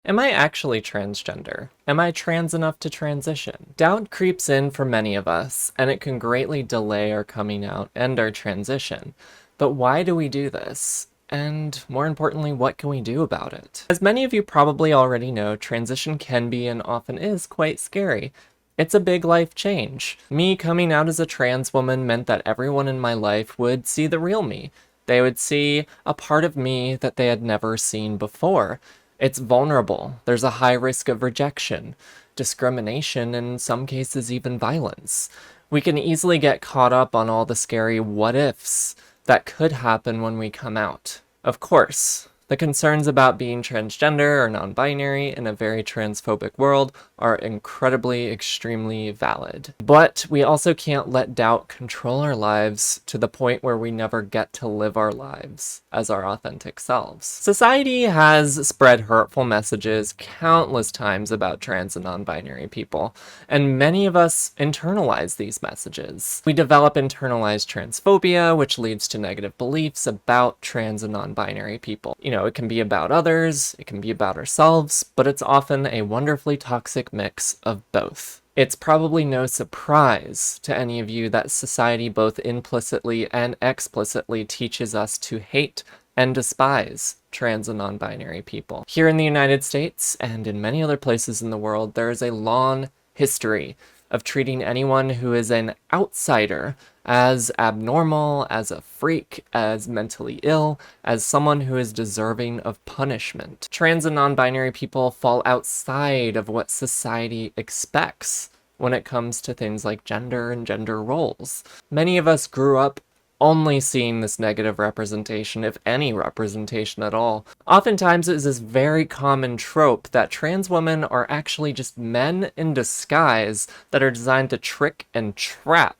Am I actually transgender? Am I trans enough to transition? Doubt creeps in for many of us, and it can greatly delay our coming out and our transition. But why do we do this? And more importantly, what can we do about it? As many of you probably already know, transition can be and often is quite scary. It's a big life change. Me coming out as a trans woman meant that everyone in my life would see the real me. They would see a part of me that they had never seen before. It's vulnerable. There's a high risk of rejection, discrimination, and in some cases even violence. We can easily get caught up on all the scary what ifs that could happen when we come out. Of course, the concerns about being transgender or non-binary in a very transphobic world are incredibly, extremely valid. But we also can't let doubt control our lives to the point where we never get to live our lives as our authentic selves. Society has spread hurtful messages countless times about trans and non-binary people, and many of us internalize these messages. We develop internalized transphobia, which leads to negative beliefs about trans and non-binary people. It can be about others, it can be about ourselves, but it's often a wonderfully toxic mix of both. It's probably no surprise to any of you that society both implicitly and explicitly teaches us to hate and despise trans and non-binary people. Here in the United States, and in many other places in the world, there is a long history of treating anyone who is an outsider as abnormal, as a freak, as mentally ill, as someone who is deserving of punishment. Trans and non-binary people fall outside of what society expects when it comes to things like gender and gender roles. Many of us grew up only seeing this negative representation, if any representation at all. Oftentimes it is this very common trope that trans women are actually just men in disguise that are designed to trick and trap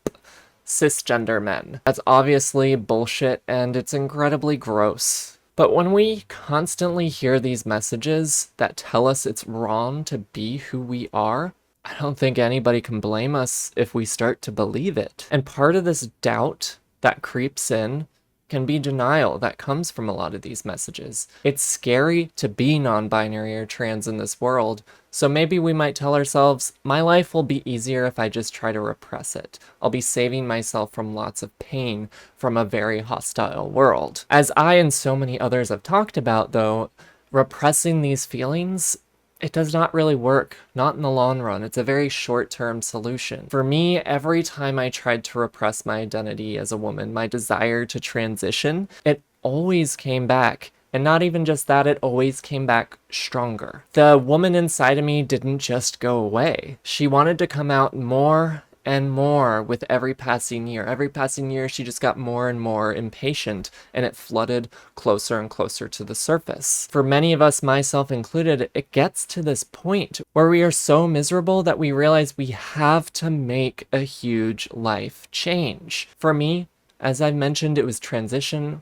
cisgender men. That's obviously bullshit and it's incredibly gross. But when we constantly hear these messages that tell us it's wrong to be who we are, I don't think anybody can blame us if we start to believe it. And part of this doubt that creeps in can be denial that comes from a lot of these messages. It's scary to be non-binary or trans in this world, so maybe we might tell ourselves, my life will be easier if I just try to repress it. I'll be saving myself from lots of pain from a very hostile world. As I and so many others have talked about, though, repressing these feelings, it does not really work, not in the long run. It's a very short-term solution. For me, every time I tried to repress my identity as a woman, my desire to transition, it always came back. And not even just that, it always came back stronger. The woman inside of me didn't just go away. She wanted to come out more and more with every passing year. Every passing year, she just got more and more impatient, and it flooded closer and closer to the surface. For many of us, myself included, it gets to this point where we are so miserable that we realize we have to make a huge life change. For me, as I mentioned, it was transition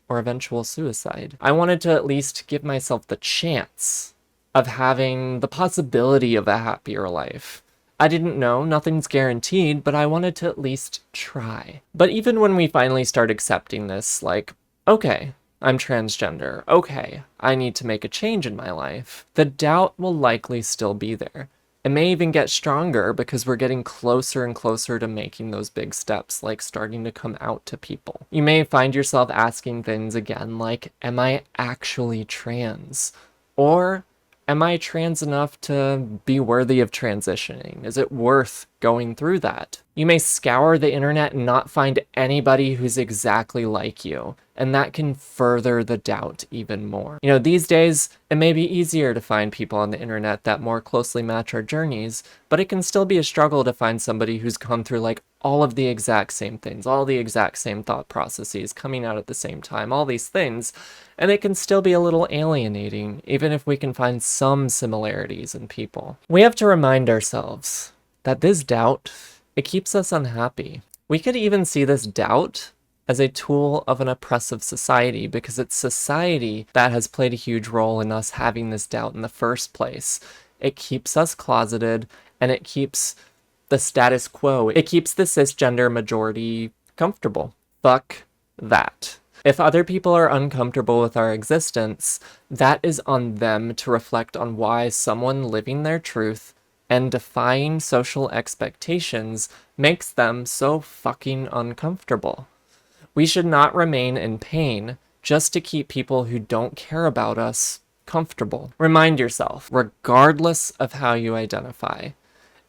or eventual suicide. I wanted to at least give myself the chance of having the possibility of a happier life. I didn't know, nothing's guaranteed, but I wanted to at least try. But even when we finally start accepting this, like, okay, I'm transgender, okay, I need to make a change in my life, the doubt will likely still be there. It may even get stronger because we're getting closer and closer to making those big steps, like starting to come out to people. You may find yourself asking things again like, am I actually trans? Or am I trans enough to be worthy of transitioning? Is it worth going through that? You may scour the internet and not find anybody who's exactly like you, and that can further the doubt even more. These days, it may be easier to find people on the internet that more closely match our journeys, but it can still be a struggle to find somebody who's come through like all of the exact same things, all the exact same thought processes coming out at the same time, all these things, and it can still be a little alienating, even if we can find some similarities in people. We have to remind ourselves that this doubt, it keeps us unhappy. We could even see this doubt as a tool of an oppressive society, because it's society that has played a huge role in us having this doubt in the first place. It keeps us closeted, and it keeps the status quo. It keeps the cisgender majority comfortable. Fuck that. If other people are uncomfortable with our existence, that is on them to reflect on why someone living their truth and defying social expectations makes them so fucking uncomfortable. We should not remain in pain just to keep people who don't care about us comfortable. Remind yourself, regardless of how you identify,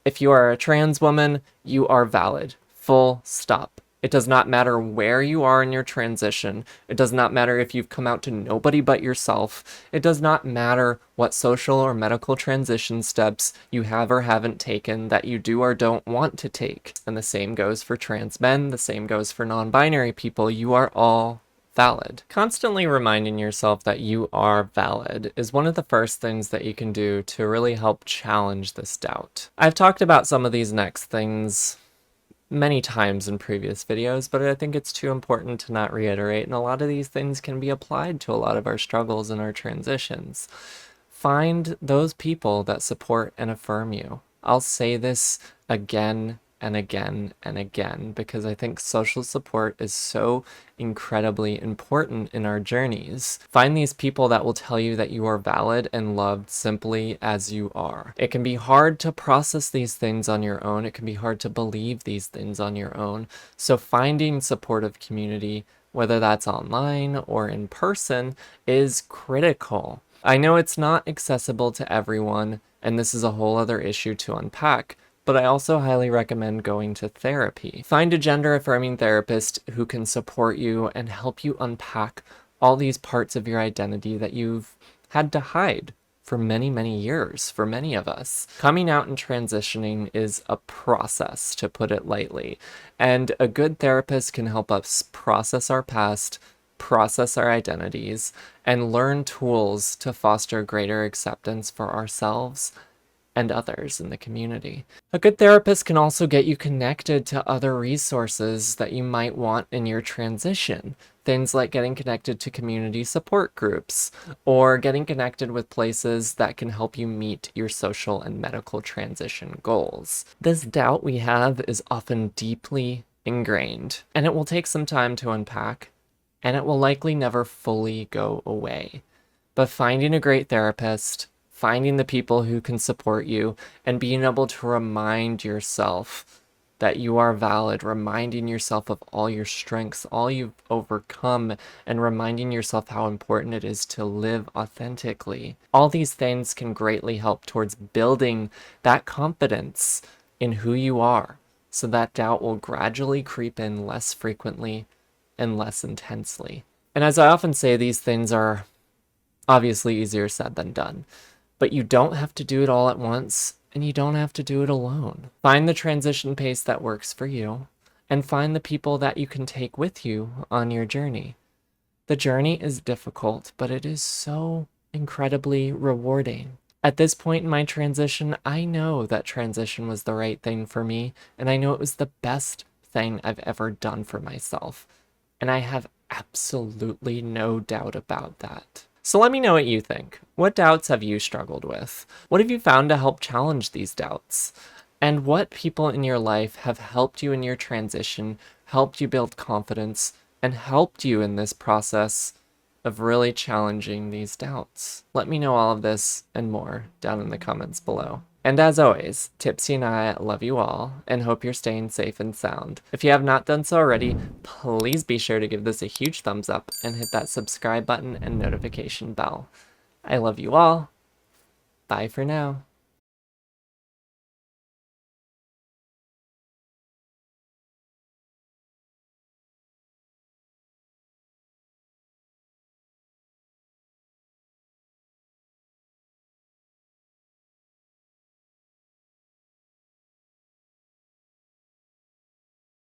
if you are a trans woman, you are valid. Full stop. It does not matter where you are in your transition. It does not matter if you've come out to nobody but yourself. It does not matter what social or medical transition steps you have or haven't taken that you do or don't want to take. And the same goes for trans men. The same goes for non-binary people. You are all valid. Constantly reminding yourself that you are valid is one of the first things that you can do to really help challenge this doubt. I've talked about some of these next things many times in previous videos, but I think it's too important to not reiterate, and a lot of these things can be applied to a lot of our struggles and our transitions. Find those people that support and affirm you. I'll say this again and again and again because I think social support is so incredibly important in our journeys. Find these people that will tell you that you are valid and loved simply as you are. It can be hard to process these things on your own. It can be hard to believe these things on your own. So finding supportive community, whether that's online or in person, is critical. I know it's not accessible to everyone, and this is a whole other issue to unpack, but I also highly recommend going to therapy. Find a gender-affirming therapist who can support you and help you unpack all these parts of your identity that you've had to hide for many, many years, for many of us. Coming out and transitioning is a process, to put it lightly, and a good therapist can help us process our past, process our identities, and learn tools to foster greater acceptance for ourselves and others in the community. A good therapist can also get you connected to other resources that you might want in your transition. Things like getting connected to community support groups, or getting connected with places that can help you meet your social and medical transition goals. This doubt we have is often deeply ingrained, and it will take some time to unpack, and it will likely never fully go away. But finding a great therapist, finding the people who can support you, and being able to remind yourself that you are valid, reminding yourself of all your strengths, all you've overcome, and reminding yourself how important it is to live authentically. All these things can greatly help towards building that confidence in who you are, so that doubt will gradually creep in less frequently and less intensely. And as I often say, these things are obviously easier said than done. But you don't have to do it all at once, and you don't have to do it alone. Find the transition pace that works for you, and find the people that you can take with you on your journey. The journey is difficult, but it is so incredibly rewarding. At this point in my transition, I know that transition was the right thing for me, and I know it was the best thing I've ever done for myself. And I have absolutely no doubt about that. So let me know what you think. What doubts have you struggled with? What have you found to help challenge these doubts? And what people in your life have helped you in your transition, helped you build confidence, and helped you in this process of really challenging these doubts? Let me know all of this and more down in the comments below. And as always, Tipsy and I love you all and hope you're staying safe and sound. If you have not done so already, please be sure to give this a huge thumbs up and hit that subscribe button and notification bell. I love you all. Bye for now.